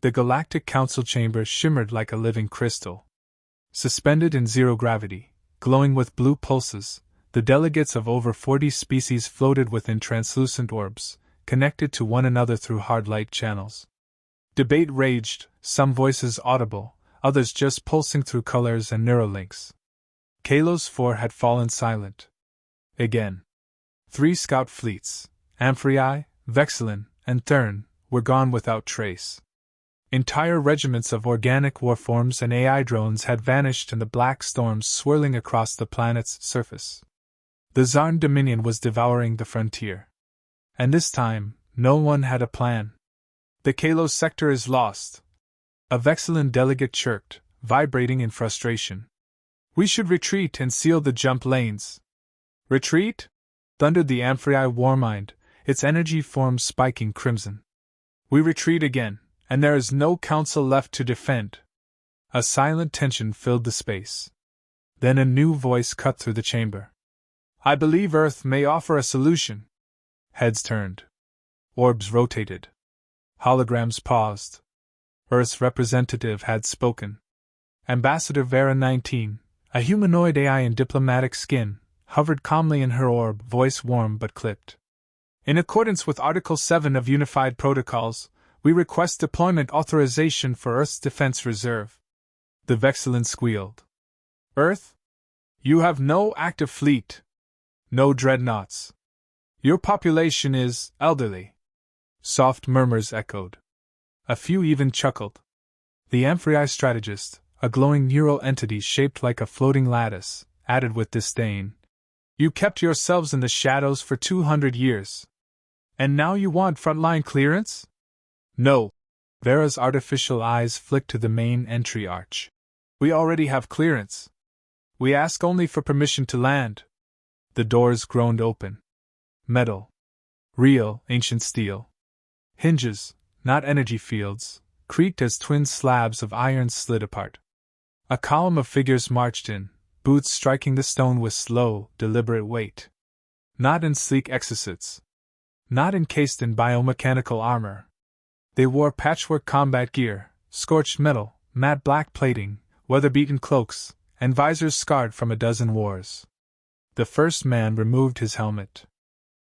The Galactic Council chamber shimmered like a living crystal. Suspended in zero gravity, glowing with blue pulses, the delegates of over 40 species floated within translucent orbs, connected to one another through hard light channels. Debate raged, some voices audible, others just pulsing through colors and neurolinks. Kalos 4 had fallen silent. Again. 3 scout fleets, HFY, Vexilin, and Thurn, were gone without trace. Entire regiments of organic warforms and AI drones had vanished in the black storms swirling across the planet's surface. The Zarn Dominion was devouring the frontier. And this time, no one had a plan. The Kalos sector is lost. A Vexilin delegate chirped, vibrating in frustration. We should retreat and seal the jump lanes. Retreat? Thundered the HFY Warmind, its energy forms spiking crimson. We retreat again, and there is no council left to defend. A silent tension filled the space. Then a new voice cut through the chamber. I believe Earth may offer a solution. Heads turned. Orbs rotated. Holograms paused. Earth's representative had spoken. Ambassador Vera 19, a humanoid AI in diplomatic skin, hovered calmly in her orb, voice warm but clipped. In accordance with Article 7 of Unified Protocols, we request deployment authorization for Earth's Defense Reserve. The Vexilin squealed. Earth? You have no active fleet. No dreadnoughts. Your population is elderly. Soft murmurs echoed. A few even chuckled. The HFY strategist, a glowing neural entity shaped like a floating lattice, added with disdain. You kept yourselves in the shadows for 200 years. And now you want frontline clearance? No. Vera's artificial eyes flicked to the main entry arch. We already have clearance. We ask only for permission to land. The doors groaned open. Metal. Real, ancient steel. Hinges, not energy fields, creaked as twin slabs of iron slid apart. A column of figures marched in, boots striking the stone with slow, deliberate weight. Not in sleek exosuits. Not encased in biomechanical armor. They wore patchwork combat gear, scorched metal, matte black plating, weather-beaten cloaks, and visors scarred from a dozen wars. The first man removed his helmet.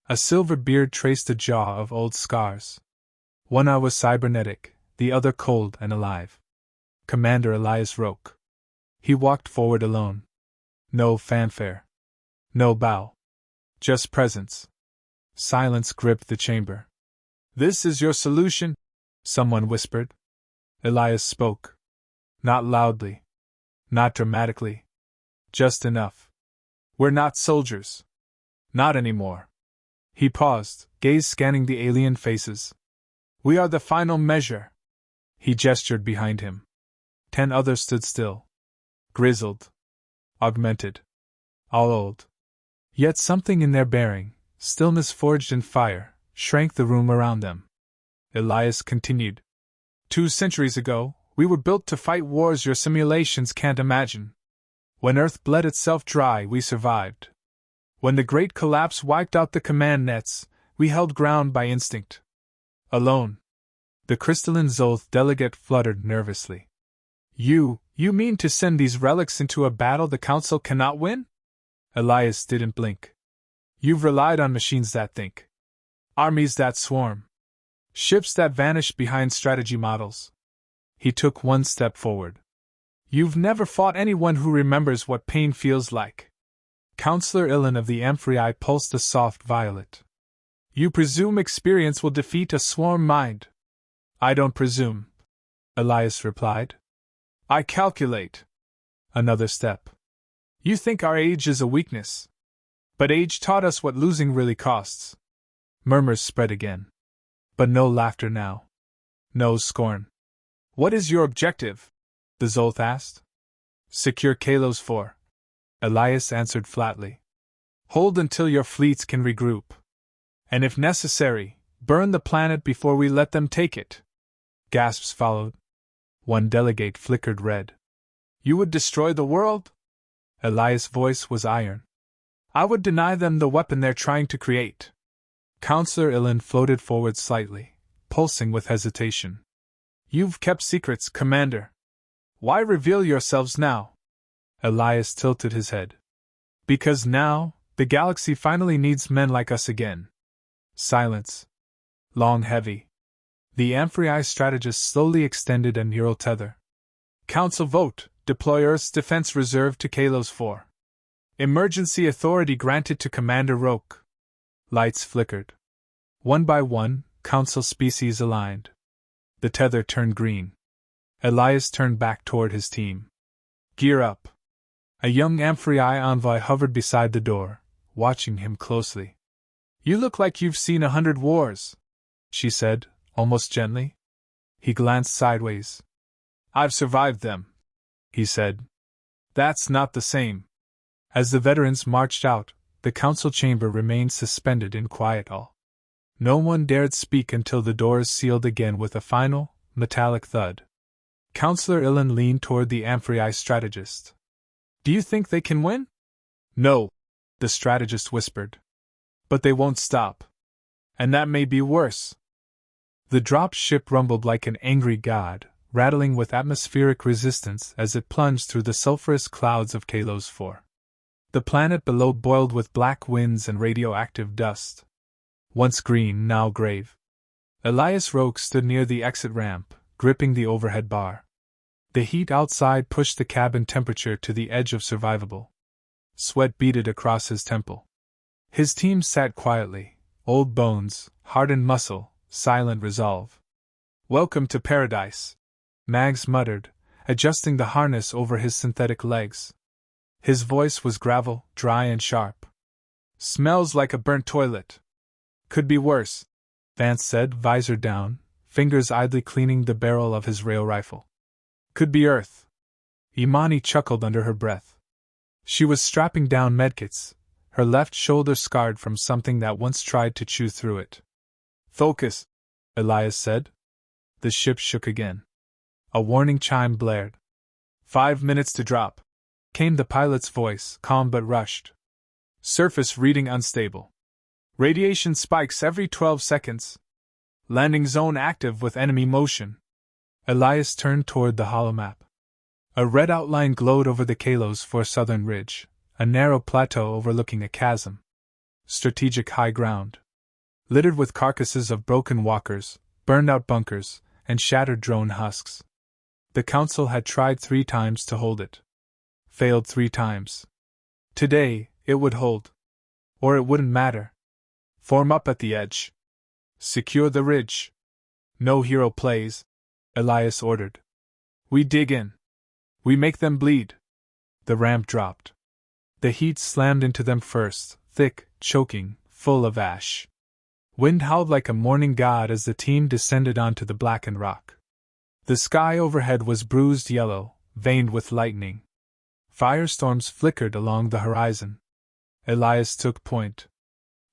A silver beard traced a jaw of old scars. One eye was cybernetic, the other cold and alive. Commander Elias Roque. He walked forward alone. No fanfare. No bow. Just presence. Silence gripped the chamber. This is your solution? Someone whispered. Elias spoke. Not loudly. Not dramatically. Just enough. We're not soldiers. Not anymore. He paused, gaze scanning the alien faces. We are the final measure. He gestured behind him. 10 others stood still. Grizzled. Augmented. All old. Yet something in their bearing, stillness forged in fire, shrank the room around them. Elias continued. 2 centuries ago, we were built to fight wars your simulations can't imagine. When Earth bled itself dry, we survived. When the Great Collapse wiped out the command nets, we held ground by instinct. Alone. The crystalline Zolth delegate fluttered nervously. You mean to send these relics into a battle the Council cannot win? Elias didn't blink. You've relied on machines that think. Armies that swarm. Ships that vanish behind strategy models. He took one step forward. You've never fought anyone who remembers what pain feels like. Counselor Ilan of the HFY pulsed a soft violet. You presume experience will defeat a swarm mind. I don't presume, Elias replied. I calculate. Another step. You think our age is a weakness. But age taught us what losing really costs. Murmurs spread again. But no laughter now. No scorn. What is your objective? The Zolth asked. Secure Kalos 4. Elias answered flatly. Hold until your fleets can regroup. And if necessary, burn the planet before we let them take it. Gasps followed. One delegate flickered red. You would destroy the world? Elias' voice was iron. I would deny them the weapon they're trying to create. Counselor Ilan floated forward slightly, pulsing with hesitation. You've kept secrets, Commander. Why reveal yourselves now? Elias tilted his head. Because now, the galaxy finally needs men like us again. Silence. Long, heavy. The HFY strategist slowly extended a neural tether. Council vote. Deploy Earth's defense reserve to Kalos 4. Emergency authority granted to Commander Roke. Lights flickered. One by one, Council species aligned. The tether turned green. Elias turned back toward his team. Gear up. A young HFY envoy hovered beside the door, watching him closely. You look like you've seen 100 wars, she said, almost gently. He glanced sideways. I've survived them, he said. That's not the same. As the veterans marched out, the council chamber remained suspended in quiet awe. No one dared speak until the doors sealed again with a final, metallic thud. Councillor Ilan leaned toward the HFY strategist. Do you think they can win? No, the strategist whispered. But they won't stop. And that may be worse. The drop ship rumbled like an angry god, rattling with atmospheric resistance as it plunged through the sulphurous clouds of Kalos 4. The planet below boiled with black winds and radioactive dust. Once green, now grave. Elias Roke stood near the exit ramp, gripping the overhead bar. The heat outside pushed the cabin temperature to the edge of survivable. Sweat beaded across his temple. His team sat quietly, old bones, hardened muscle, silent resolve. Welcome to paradise, Mags muttered, adjusting the harness over his synthetic legs. His voice was gravel, dry and sharp. Smells like a burnt toilet. Could be worse, Vance said, visor down, fingers idly cleaning the barrel of his rail rifle. Could be Earth. Imani chuckled under her breath. She was strapping down medkits, her left shoulder scarred from something that once tried to chew through it. Focus, Elias said. The ship shook again. A warning chime blared. 5 minutes to drop, came the pilot's voice, calm but rushed. Surface reading unstable. Radiation spikes every 12 seconds. Landing zone active with enemy motion. Elias turned toward the holomap. A red outline glowed over the Kalos 4 southern ridge, a narrow plateau overlooking a chasm. Strategic high ground. Littered with carcasses of broken walkers, burned-out bunkers, and shattered drone husks. The council had tried 3 times to hold it. Failed 3 times. Today, it would hold. Or it wouldn't matter. Form up at the edge. Secure the ridge. No hero plays, Elias ordered. We dig in. We make them bleed. The ramp dropped. The heat slammed into them first, thick, choking, full of ash. Wind howled like a mourning god as the team descended onto the blackened rock. The sky overhead was bruised yellow, veined with lightning. Firestorms flickered along the horizon. Elias took point.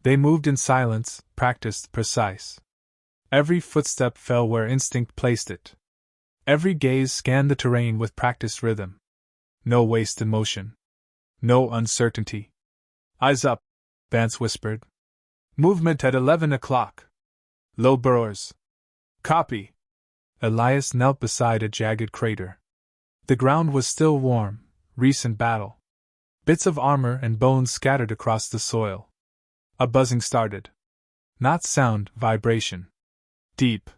They moved in silence, practiced, precise. Every footstep fell where instinct placed it. Every gaze scanned the terrain with practiced rhythm. No wasted motion. No uncertainty. Eyes up, Vance whispered. Movement at 11 o'clock. Low burrows. Copy. Elias knelt beside a jagged crater. The ground was still warm, recent battle. Bits of armor and bones scattered across the soil. A buzzing started. Not sound, vibration. Deep.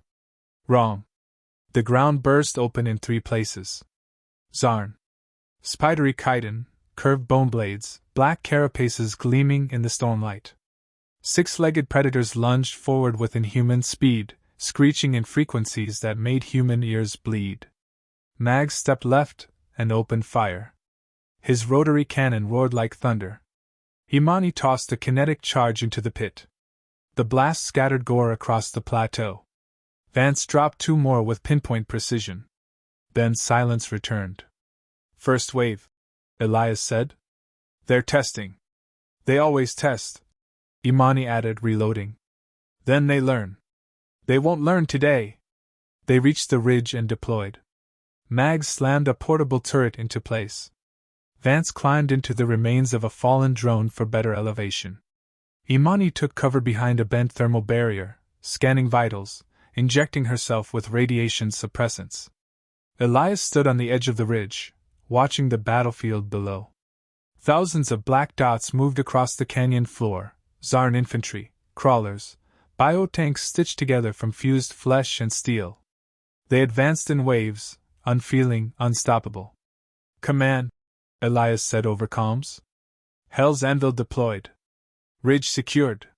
Wrong. The ground burst open in 3 places. Zarn. Spidery chitin, curved bone blades, black carapaces gleaming in the stormlight. 6-legged predators lunged forward with inhuman speed, screeching in frequencies that made human ears bleed. Mags stepped left and opened fire. His rotary cannon roared like thunder. Imani tossed a kinetic charge into the pit. The blast scattered gore across the plateau. Vance dropped 2 more with pinpoint precision. Then silence returned. First wave, Elias said. They're testing. They always test, Imani added, reloading. Then they learn. They won't learn today. They reached the ridge and deployed. Mags slammed a portable turret into place. Vance climbed into the remains of a fallen drone for better elevation. Imani took cover behind a bent thermal barrier, scanning vitals, injecting herself with radiation suppressants. Elias stood on the edge of the ridge, watching the battlefield below. Thousands of black dots moved across the canyon floor, Zarn infantry, crawlers, biotanks stitched together from fused flesh and steel. They advanced in waves, unfeeling, unstoppable. "Command," Elias said over comms. "Hell's Anvil deployed. Ridge secured.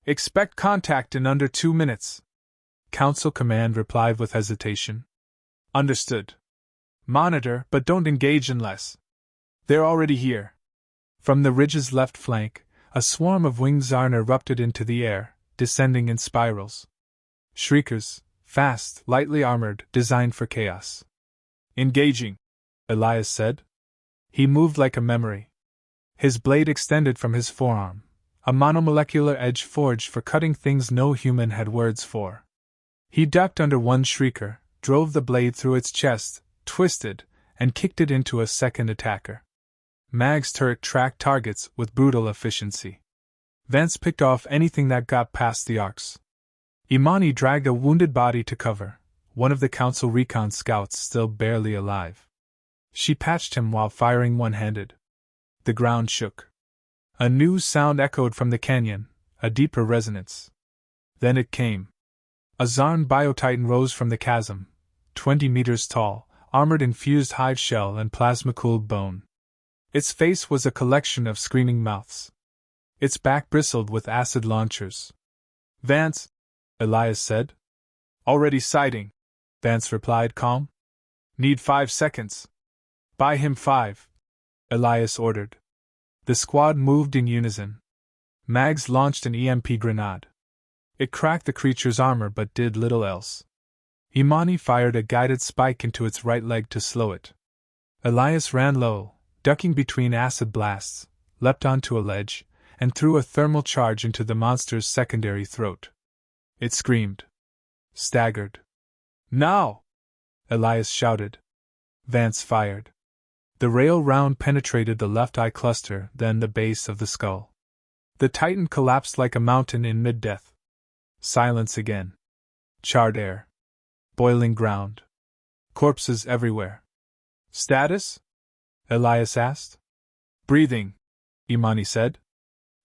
Expect contact in under 2 minutes." Council Command replied with hesitation. "Understood. Monitor, but don't engage unless. They're already here." From the ridge's left flank, a swarm of winged Zarn erupted into the air, descending in spirals. Shriekers, fast, lightly armored, designed for chaos. "Engaging," Elias said. He moved like a memory. His blade extended from his forearm, a monomolecular edge forged for cutting things no human had words for. He ducked under one shrieker, drove the blade through its chest, twisted, and kicked it into a second attacker. Mag's turret tracked targets with brutal efficiency. Vance picked off anything that got past the arcs. Imani dragged a wounded body to cover, one of the Council recon scouts still barely alive. She patched him while firing one-handed. The ground shook. A new sound echoed from the canyon, a deeper resonance. Then it came. A Zarn biotitan rose from the chasm, 20 meters tall, armored in fused hive shell and plasma-cooled bone. Its face was a collection of screaming mouths. Its back bristled with acid launchers. "Vance," Elias said. "Already sighting," Vance replied, calm. "Need 5 seconds." "Buy him 5," Elias ordered. The squad moved in unison. Mags launched an EMP grenade. It cracked the creature's armor but did little else. Imani fired a guided spike into its right leg to slow it. Elias ran low, ducking between acid blasts, leapt onto a ledge, and threw a thermal charge into the monster's secondary throat. It screamed. Staggered. "Now!" Elias shouted. Vance fired. The rail round penetrated the left eye cluster, then the base of the skull. The Titan collapsed like a mountain in mid-death. Silence again. Charred air. Boiling ground. Corpses everywhere. "Status?" Elias asked. "Breathing," Imani said.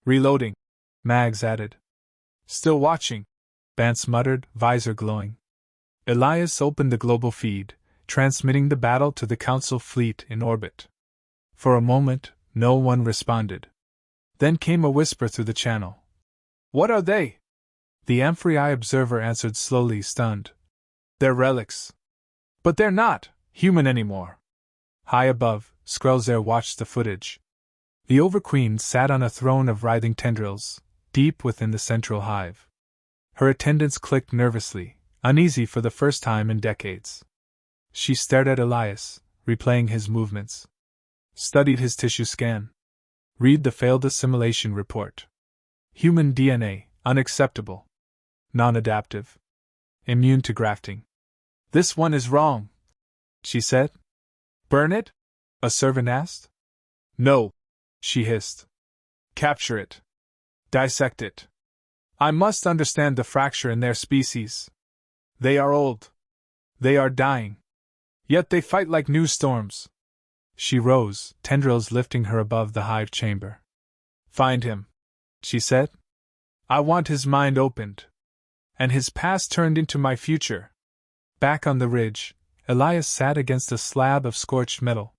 "Reloading," Mags added. "Still watching," Vance muttered, visor glowing. Elias opened the global feed, transmitting the battle to the Council fleet in orbit. For a moment, no one responded. Then came a whisper through the channel. "What are they?" The Amphrei observer answered slowly, stunned. "They're relics. But they're not human anymore." High above, Skrelzer watched the footage. The Overqueen sat on a throne of writhing tendrils, deep within the central hive. Her attendants clicked nervously, uneasy for the first time in decades. She stared at Elias, replaying his movements. Studied his tissue scan. Read the failed assimilation report. Human DNA, unacceptable. Non-adaptive. Immune to grafting. "This one is wrong," she said. "Burn it?" a servant asked. "No," she hissed. "Capture it. Dissect it. I must understand the fracture in their species. They are old. They are dying. Yet they fight like new storms." She rose, tendrils lifting her above the hive chamber. "Find him," she said. "I want his mind opened. And his past turned into my future." Back on the ridge, Elias sat against a slab of scorched metal.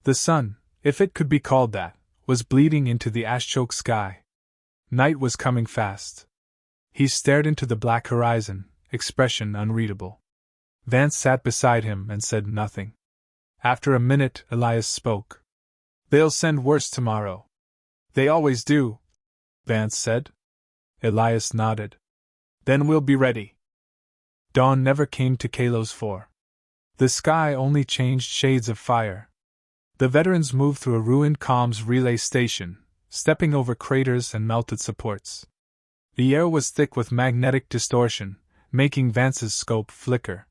The sun, if it could be called that, was bleeding into the ash-choked sky. Night was coming fast. He stared into the black horizon, expression unreadable. Vance sat beside him and said nothing. After a minute, Elias spoke. "They'll send worse tomorrow." "They always do," Vance said. Elias nodded. "Then we'll be ready." Dawn never came to Kalos 4. The sky only changed shades of fire. The veterans moved through a ruined comms relay station, stepping over craters and melted supports. The air was thick with magnetic distortion, making Vance's scope flicker.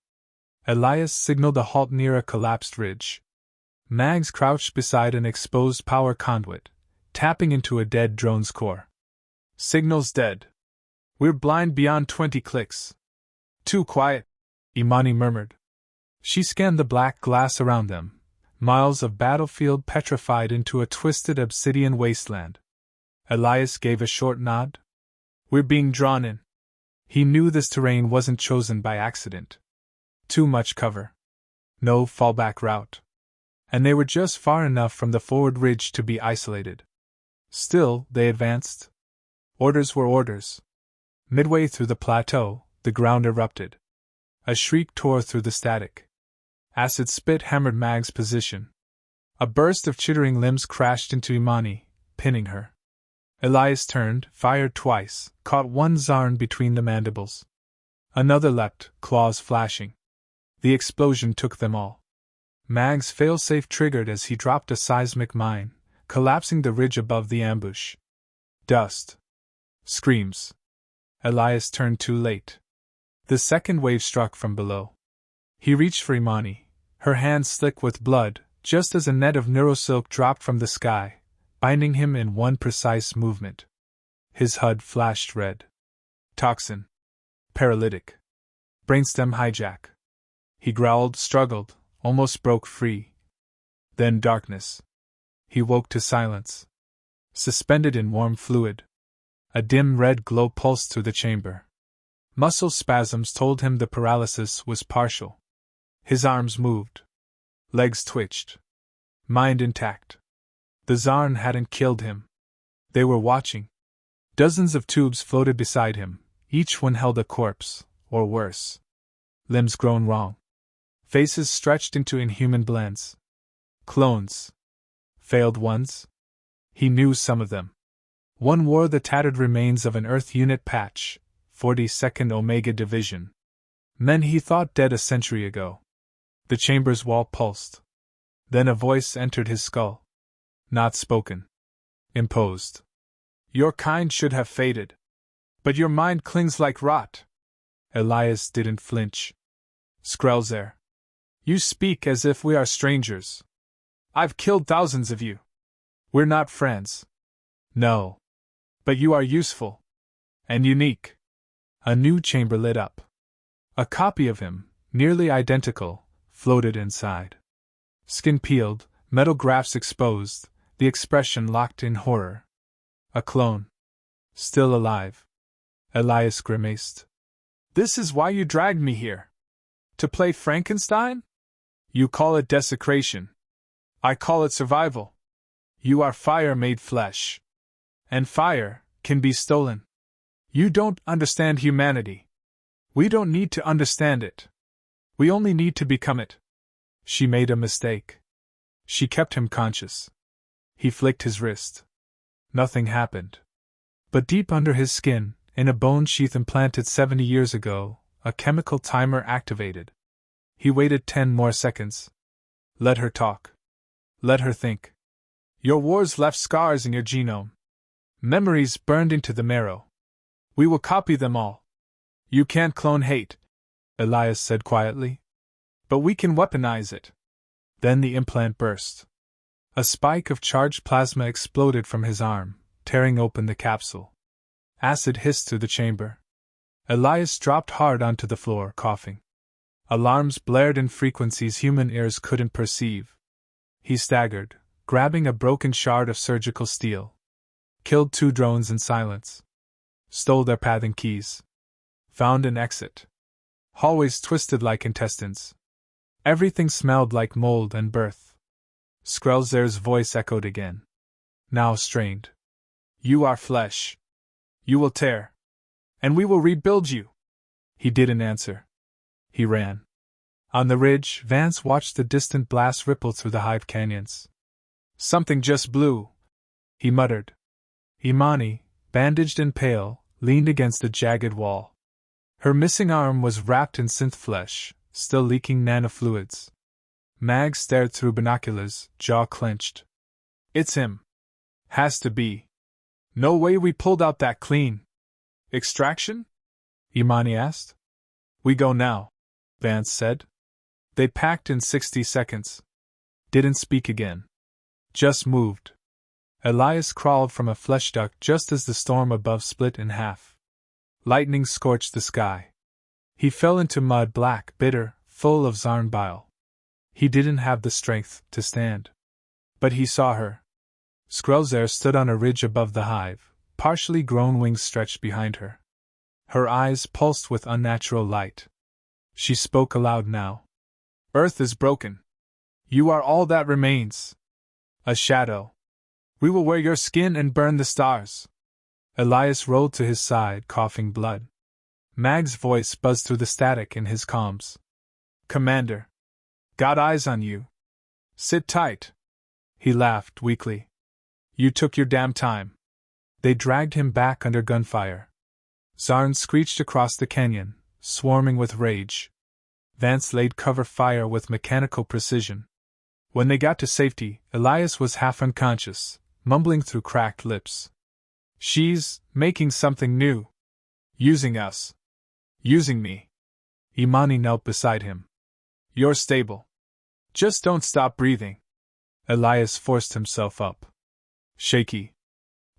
Elias signaled a halt near a collapsed ridge. Mags crouched beside an exposed power conduit, tapping into a dead drone's core. "Signal's dead. We're blind beyond 20 clicks." Too quiet, Imani murmured. She scanned the black glass around them, miles of battlefield petrified into a twisted obsidian wasteland. Elias gave a short nod. We're being drawn in. He knew this terrain wasn't chosen by accident. Too much cover. No fallback route. And they were just far enough from the forward ridge to be isolated. Still, they advanced. Orders were orders. Midway through the plateau, the ground erupted. A shriek tore through the static. Acid spit hammered Mag's position. A burst of chittering limbs crashed into Imani, pinning her. Elias turned, fired twice, caught one Zarn between the mandibles. Another leapt, claws flashing. The explosion took them all. Mag's failsafe triggered as he dropped a seismic mine, collapsing the ridge above the ambush. Dust. Screams. Elias turned too late. The second wave struck from below. He reached for Imani, her hands slick with blood, just as a net of neurosilk dropped from the sky, binding him in one precise movement. His HUD flashed red. Toxin. Paralytic. Brainstem hijack. He growled, struggled, almost broke free. Then darkness. He woke to silence. Suspended in warm fluid. A dim red glow pulsed through the chamber. Muscle spasms told him the paralysis was partial. His arms moved. Legs twitched. Mind intact. The Zarn hadn't killed him. They were watching. Dozens of tubes floated beside him, each one held a corpse, or worse. Limbs grown wrong. Faces stretched into inhuman blends. Clones. Failed ones? He knew some of them. One wore the tattered remains of an Earth unit patch, 42nd Omega Division. Men he thought dead a century ago. The chamber's wall pulsed. Then a voice entered his skull. Not spoken. Imposed. Your kind should have faded. But your mind clings like rot. Elias didn't flinch. Skrelzer. You speak as if we are strangers. I've killed thousands of you. We're not friends. No. But you are useful. And unique. A new chamber lit up. A copy of him, nearly identical, floated inside. Skin peeled, metal grafts exposed, the expression locked in horror. A clone. Still alive. Elias grimaced. This is why you dragged me here. To play Frankenstein? You call it desecration. I call it survival. You are fire made flesh. And fire can be stolen. You don't understand humanity. We don't need to understand it. We only need to become it. She made a mistake. She kept him conscious. He flicked his wrist. Nothing happened. But deep under his skin, in a bone sheath implanted 70 years ago, a chemical timer activated. He waited 10 more seconds. Let her talk. Let her think. Your wars left scars in your genome. Memories burned into the marrow. We will copy them all. You can't clone hate, Elias said quietly. But we can weaponize it. Then the implant burst. A spike of charged plasma exploded from his arm, tearing open the capsule. Acid hissed through the chamber. Elias dropped hard onto the floor, coughing. Alarms blared in frequencies human ears couldn't perceive. He staggered, grabbing a broken shard of surgical steel. Killed 2 drones in silence. Stole their pathing keys. Found an exit. Hallways twisted like intestines. Everything smelled like mold and birth. Skrelzer's voice echoed again. Now strained. You are flesh. You will tear. And we will rebuild you. He didn't answer. He ran. On the ridge, Vance watched the distant blast ripple through the hive canyons. Something just blew, he muttered. Imani, bandaged and pale, leaned against the jagged wall. Her missing arm was wrapped in synth flesh, still leaking nanofluids. Mag stared through binoculars, jaw clenched. It's him. Has to be. No way we pulled out that clean. Extraction? Imani asked. We go now, Vance said. They packed in 60 seconds. Didn't speak again. Just moved. Elias crawled from a flesh duct just as the storm above split in half. Lightning scorched the sky. He fell into mud, black, bitter, full of Zarn bile. He didn't have the strength to stand. But he saw her. Skrelzer stood on a ridge above the hive, partially grown wings stretched behind her. Her eyes pulsed with unnatural light. She spoke aloud now. Earth is broken. You are all that remains. A shadow. We will wear your skin and burn the stars. Elias rolled to his side, coughing blood. Mag's voice buzzed through the static in his comms. Commander. Got eyes on you. Sit tight. He laughed weakly. You took your damn time. They dragged him back under gunfire. Zarn screeched across the canyon, swarming with rage. Vance laid cover fire with mechanical precision. When they got to safety, Elias was half unconscious, mumbling through cracked lips. She's making something new. Using us. Using me. Imani knelt beside him. You're stable. Just don't stop breathing. Elias forced himself up. Shaky.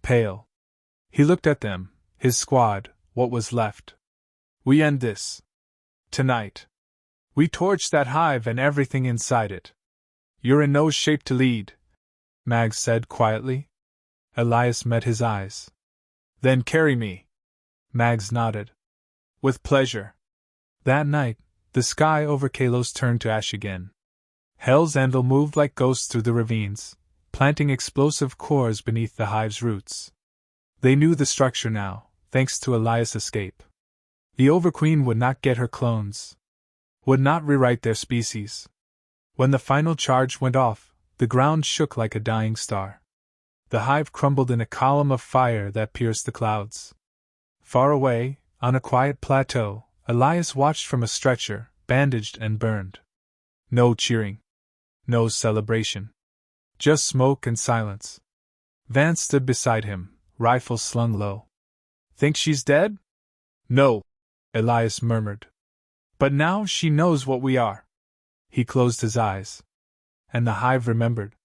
Pale. He looked at them, his squad, what was left. We end this. Tonight. We torch that hive and everything inside it. You're in no shape to lead, Mag said quietly. Elias met his eyes. Then carry me. Mags nodded. With pleasure. That night, the sky over Kalos turned to ash again. Hell's Anvil moved like ghosts through the ravines, planting explosive cores beneath the hive's roots. They knew the structure now, thanks to Elias' escape. The Overqueen would not get her clones. Would not rewrite their species. When the final charge went off, the ground shook like a dying star. The hive crumbled in a column of fire that pierced the clouds. Far away, on a quiet plateau, Elias watched from a stretcher, bandaged and burned. No cheering. No celebration. Just smoke and silence. Vance stood beside him, rifle slung low. Think she's dead? No, Elias murmured. But now she knows what we are. He closed his eyes. And the hive remembered.